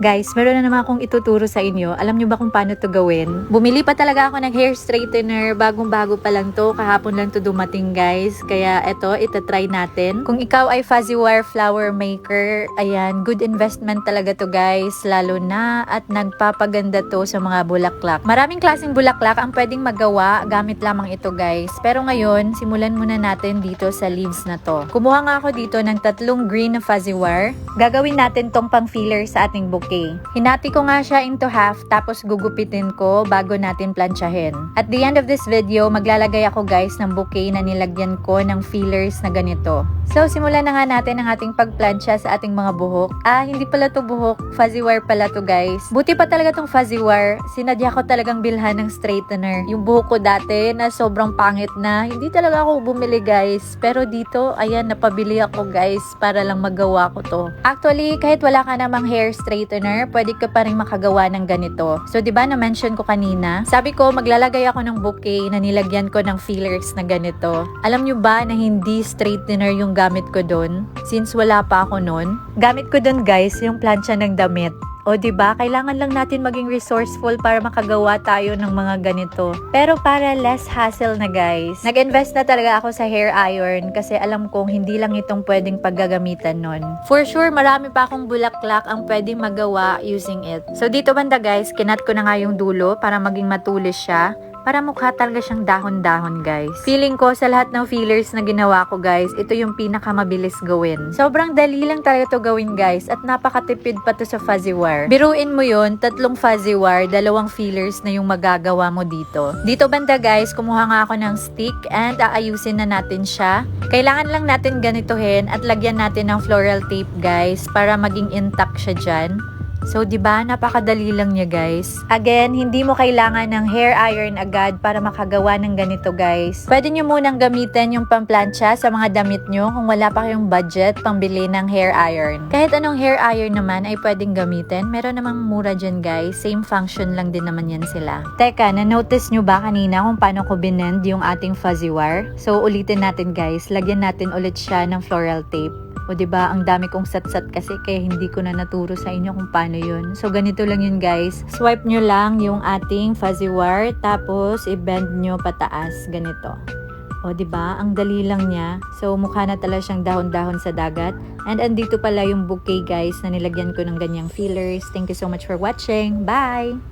Guys, meron na naman akong ituturo sa inyo. Alam nyo ba kung paano to gawin? Bumili pa talaga ako ng hair straightener. Bagong-bago pa lang to. Kahapon lang to dumating, guys. Kaya eto, itatry natin. Kung ikaw ay fuzzy wire flower maker, ayan, good investment talaga to, guys. Lalo na at nagpapaganda to sa mga bulaklak. Maraming klaseng bulaklak ang pwedeng magawa gamit lamang ito, guys. Pero ngayon, simulan muna natin dito sa leaves na to. Kumuha nga ako dito ng 3 green na fuzzy wire. Gagawin natin tong pang filler sa ating bouquet. Hinati ko nga siya into half tapos gugupitin ko bago natin planchahin. At the end of this video, maglalagay ako, guys, ng bouquet na nilagyan ko ng fillers na ganito. So, simulan na nga natin ang ating pagplancha sa ating mga buhok. Hindi pala to buhok. Fuzzy wire pala to, guys. Buti pa talaga tong fuzzy wire. Sinadya ko talagang bilhan ng straightener. Yung buhok ko dati na sobrang pangit na. Hindi talaga ako bumili, guys. Pero dito, ayan, napabili ako, guys, para lang magawa ko to. Actually, kahit wala ka namang hair straightener, pwede ka pa rin makagawa ng ganito. So, di ba na-mention ko kanina? Sabi ko, maglalagay ako ng bouquet na nilagyan ko ng fillers na ganito. Alam nyo ba na hindi straightener yung gamit ko doon? Since wala pa ako noon. Gamit ko doon, guys, yung plancha ng damit. O diba, kailangan lang natin maging resourceful para makagawa tayo ng mga ganito. Pero para less hassle na, guys, nag-invest na talaga ako sa hair iron kasi alam kong hindi lang itong pwedeng paggagamitan nun. For sure, marami pa akong bulaklak ang pwedeng magawa using it. So dito banda, guys, kinat ko na nga yung dulo para maging matulis siya. Para mukha talaga siyang dahon-dahon, guys. Feeling ko sa lahat ng fillers na ginawa ko, guys, ito yung pinakamabilis gawin. Sobrang dali lang talaga to gawin, guys, at napakatipid pa to sa fuzzy wire. Biruin mo yun, 3 fuzzy wire, 2 fillers na yung magagawa mo dito. Dito banda, guys, kumuha nga ako ng stick and aayusin na natin siya. Kailangan lang natin ganituhin at lagyan natin ng floral tape, guys, para maging intact siya dyan. So, diba, napakadali lang niya, guys. Again, hindi mo kailangan ng hair iron agad para makagawa ng ganito, guys. Pwede nyo munang gamitin yung pamplansya sa mga damit nyo kung wala pa kayong budget pambili ng hair iron. Kahit anong hair iron naman ay pwedeng gamitin. Meron namang mura dyan, guys. Same function lang din naman yan sila. Teka, na-notice nyo ba kanina kung paano ko binend yung ating fuzzy wire? So, ulitin natin, guys. Lagyan natin ulit siya ng floral tape. O diba, ang dami kong sat-sat kasi kaya hindi ko na naturo sa inyo kung paano yun. So, ganito lang yun, guys. Swipe nyo lang yung ating fuzzy wire, tapos i-bend nyo pataas. Ganito. O diba, ang dali lang niya. So, mukha na talaga siyang dahon-dahon sa dagat. And andito pala yung bouquet, guys, na nilagyan ko ng ganyang fillers. Thank you so much for watching. Bye!